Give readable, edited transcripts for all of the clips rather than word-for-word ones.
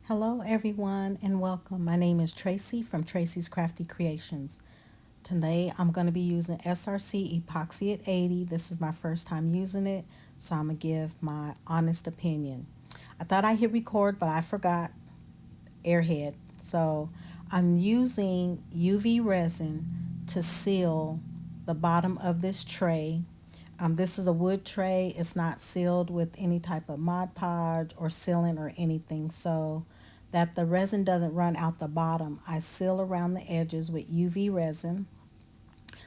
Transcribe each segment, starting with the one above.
Hello, everyone, and welcome. My name is Tracy from Tracy's Crafty Creations. Today, I'm going to be using SRC Epoxy-It 80. This is my first time using it, so I'm going to give my honest opinion. I thought I hit record, but I forgot airhead. So I'm using UV resin to seal the bottom of this tray. This is a wood tray. It's not sealed with any type of Mod Podge or sealant or anything, so that the resin doesn't run out the bottom, I seal around the edges with UV resin.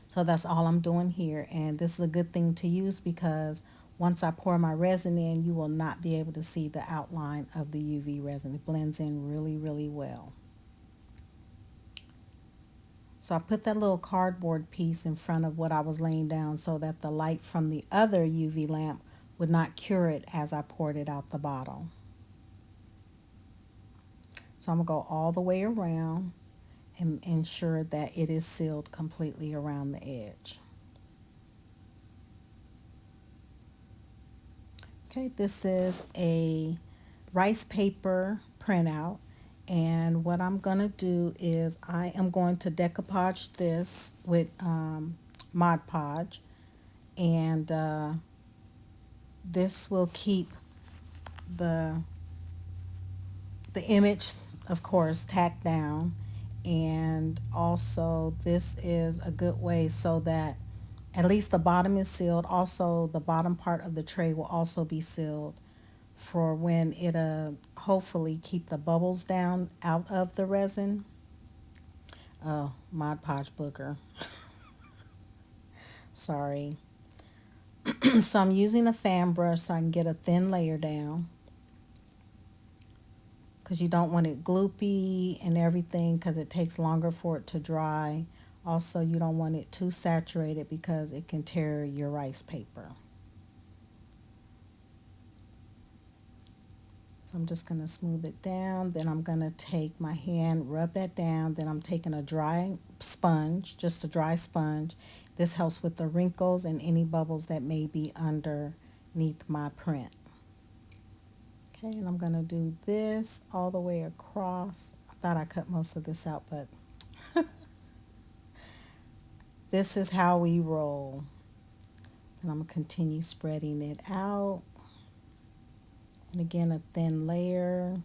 So that's all I'm doing here, and this is a good thing to use because once I pour my resin in, you will not be able to see the outline of the UV resin. It blends in really, really well. So I put that little cardboard piece in front of what I was laying down so that the light from the other UV lamp would not cure it as I poured it out the bottle. So I'm going to go all the way around and ensure that it is sealed completely around the edge. Okay, this is a rice paper printout, and what I'm going to do is I am going to decoupage this with Mod Podge, and this will keep the image, of course, tacked down, and also this is a good way so that at least the bottom is sealed. Also, the bottom part of the tray will also be sealed for when it hopefully keep the bubbles down out of the resin. Oh, Mod Podge booger. Sorry. So I'm using a fan brush so I can get a thin layer down, because you don't want it gloopy and everything because it takes longer for it to dry. Also, you don't want it too saturated because it can tear your rice paper. So I'm just going to smooth it down. Then I'm going to take my hand, rub that down. Then I'm taking a dry sponge, just a dry sponge. This helps with the wrinkles and any bubbles that may be underneath my print. Okay, and I'm going to do this all the way across. I thought I cut most of this out, but this is how we roll. And I'm going to continue spreading it out. And again, a thin layer.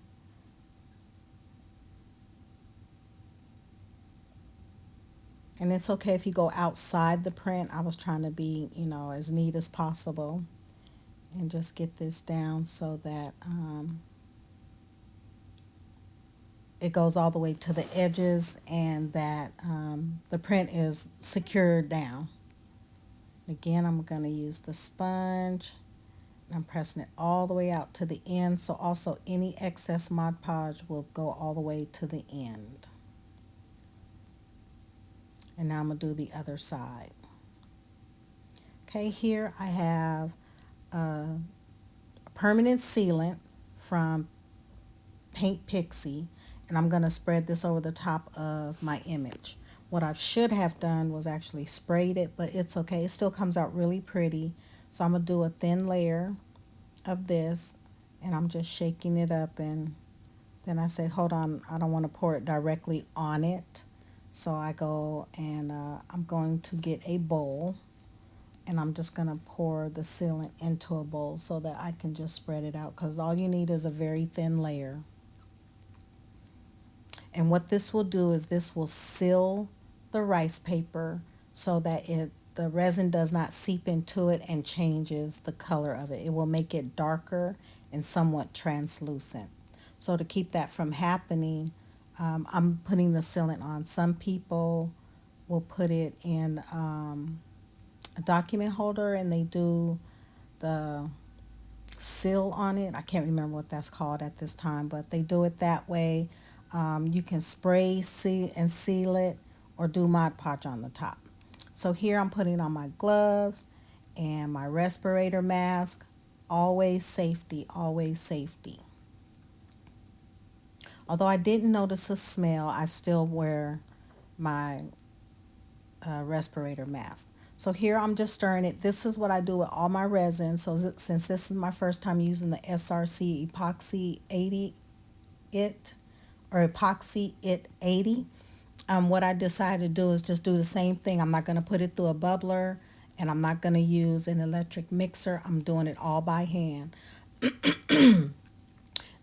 And it's okay if you go outside the print. I was trying to be, as neat as possible. And just get this down so that it goes all the way to the edges and that the print is secured down. Again, I'm going to use the sponge. I'm pressing it all the way out to the end, so also any excess Mod Podge will go all the way to the end. And now I'm going to do the other side. Okay, here I have a permanent sealant from Paint Pixie, and I'm going to spread this over the top of my image. What I should have done was actually sprayed it, but it's okay. It still comes out really pretty. So I'm going to do a thin layer of this, and I'm just shaking it up, and then I say, hold on, I don't want to pour it directly on it. So I go and I'm going to get a bowl, and I'm just going to pour the sealant into a bowl so that I can just spread it out, because all you need is a very thin layer. And what this will do is this will seal the rice paper so that the resin does not seep into it and changes the color of it. It will make it darker and somewhat translucent. So to keep that from happening, I'm putting the sealant on. Some people will put it in a document holder and they do the seal on it. I can't remember what that's called at this time, but they do it that way. You can spray and seal it or do Mod Podge on the top. So here I'm putting on my gloves and my respirator mask. Always safety, always safety. Although I didn't notice a smell, I still wear my respirator mask. So here I'm just stirring it. This is what I do with all my resin. So since this is my first time using the SRC Epoxy 80, It or Epoxy-It 80. What I decided to do is just do the same thing. I'm not going to put it through a bubbler, and I'm not going to use an electric mixer. I'm doing it all by hand.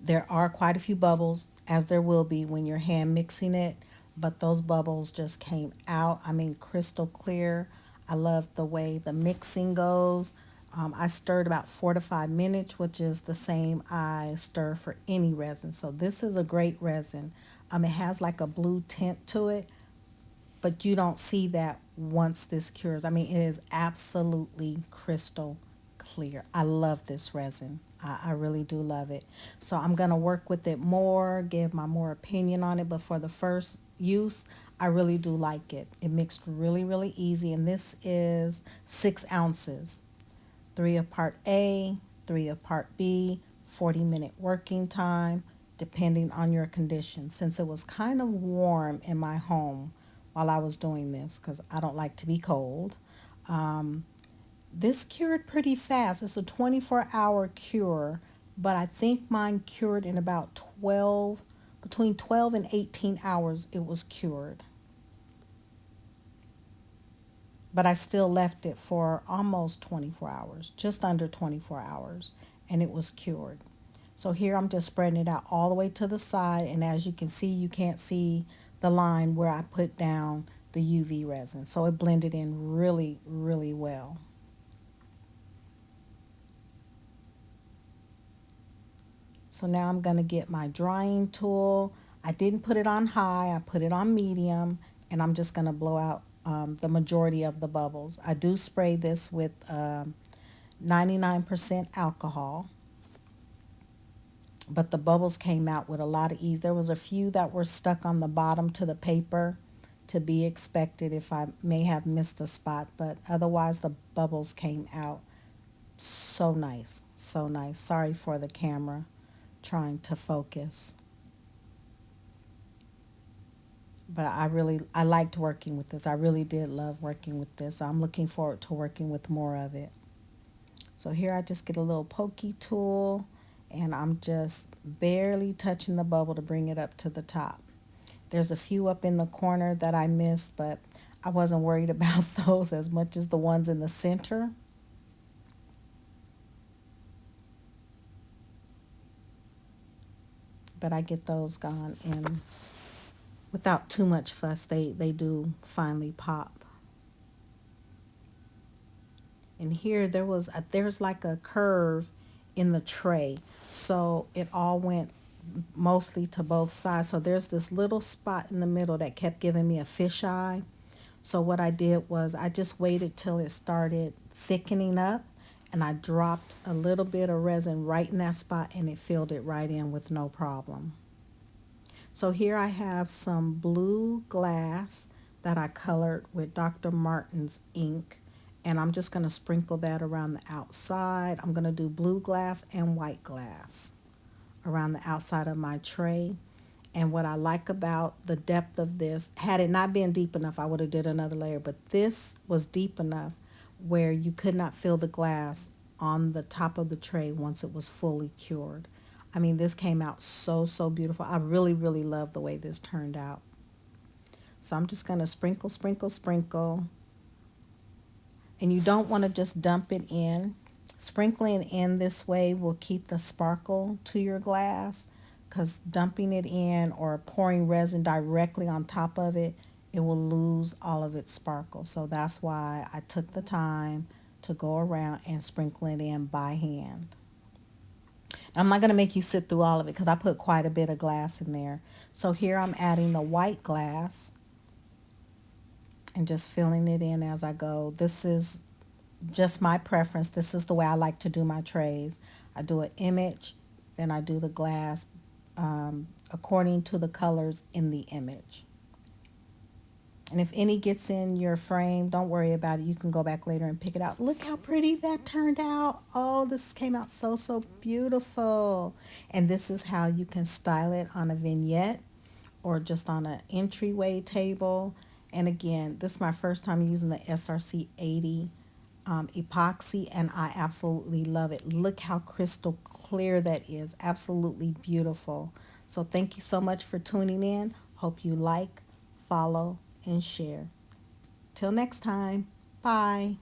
There are quite a few bubbles, as there will be when you're hand mixing it, but those bubbles just came out. I mean, crystal clear. I love the way the mixing goes. I stirred about 4 to 5 minutes, which is the same I stir for any resin. So this is a great resin. It has like a blue tint to it, but you don't see that once this cures. I mean, it is absolutely crystal clear. I love this resin. I really do love it. So I'm going to work with it more, give my more opinion on it. But for the first use, I really do like it. It mixed really, really easy. And this is 6 ounces. 3 of part A, 3 of part B, 40-minute working time, depending on your condition. Since it was kind of warm in my home while I was doing this, because I don't like to be cold, this cured pretty fast. It's a 24-hour cure, but I think mine cured in about between 12 and 18 hours it was cured. But I still left it for almost 24 hours, just under 24 hours, and it was cured. So here I'm just spreading it out all the way to the side, and as you can see, you can't see the line where I put down the UV resin. So it blended in really, really well. So now I'm going to get my drying tool. I didn't put it on high, I put it on medium, and I'm just going to blow out the majority of the bubbles. I do spray this with 99% alcohol, but the bubbles came out with a lot of ease. There was a few that were stuck on the bottom to the paper, to be expected if I may have missed a spot, but otherwise the bubbles came out so nice, so nice. Sorry for the camera trying to focus. But I liked working with this. I really did love working with this. I'm looking forward to working with more of it. So here I just get a little pokey tool, and I'm just barely touching the bubble to bring it up to the top. There's a few up in the corner that I missed, but I wasn't worried about those as much as the ones in the center. But I get those gone, and without too much fuss, they do finally pop. And here there's like a curve in the tray, so it all went mostly to both sides. So there's this little spot in the middle that kept giving me a fisheye. So what I did was I just waited till it started thickening up, and I dropped a little bit of resin right in that spot, and it filled it right in with no problem. So here I have some blue glass that I colored with Dr. Martin's ink, and I'm just going to sprinkle that around the outside. I'm going to do blue glass and white glass around the outside of my tray. And what I like about the depth of this, had it not been deep enough, I would have did another layer, but this was deep enough where you could not feel the glass on the top of the tray once it was fully cured. I mean, this came out so, so beautiful. I really, really love the way this turned out. So I'm just going to sprinkle, sprinkle, sprinkle. And you don't want to just dump it in. Sprinkling in this way will keep the sparkle to your glass, because dumping it in or pouring resin directly on top of it, it will lose all of its sparkle. So that's why I took the time to go around and sprinkle it in by hand. I'm not going to make you sit through all of it because I put quite a bit of glass in there. So here I'm adding the white glass and just filling it in as I go. This is just my preference. This is the way I like to do my trays. I do an image, then I do the glass according to the colors in the image. And if any gets in your frame, don't worry about it. You can go back later and pick it out. Look how pretty that turned out. Oh, this came out so, so beautiful. And this is how you can style it on a vignette or just on an entryway table. And again, this is my first time using the SRC 80 epoxy, and I absolutely love it. Look how crystal clear that is. Absolutely beautiful. So thank you so much for tuning in. Hope you like, follow, and share. Till next time, bye.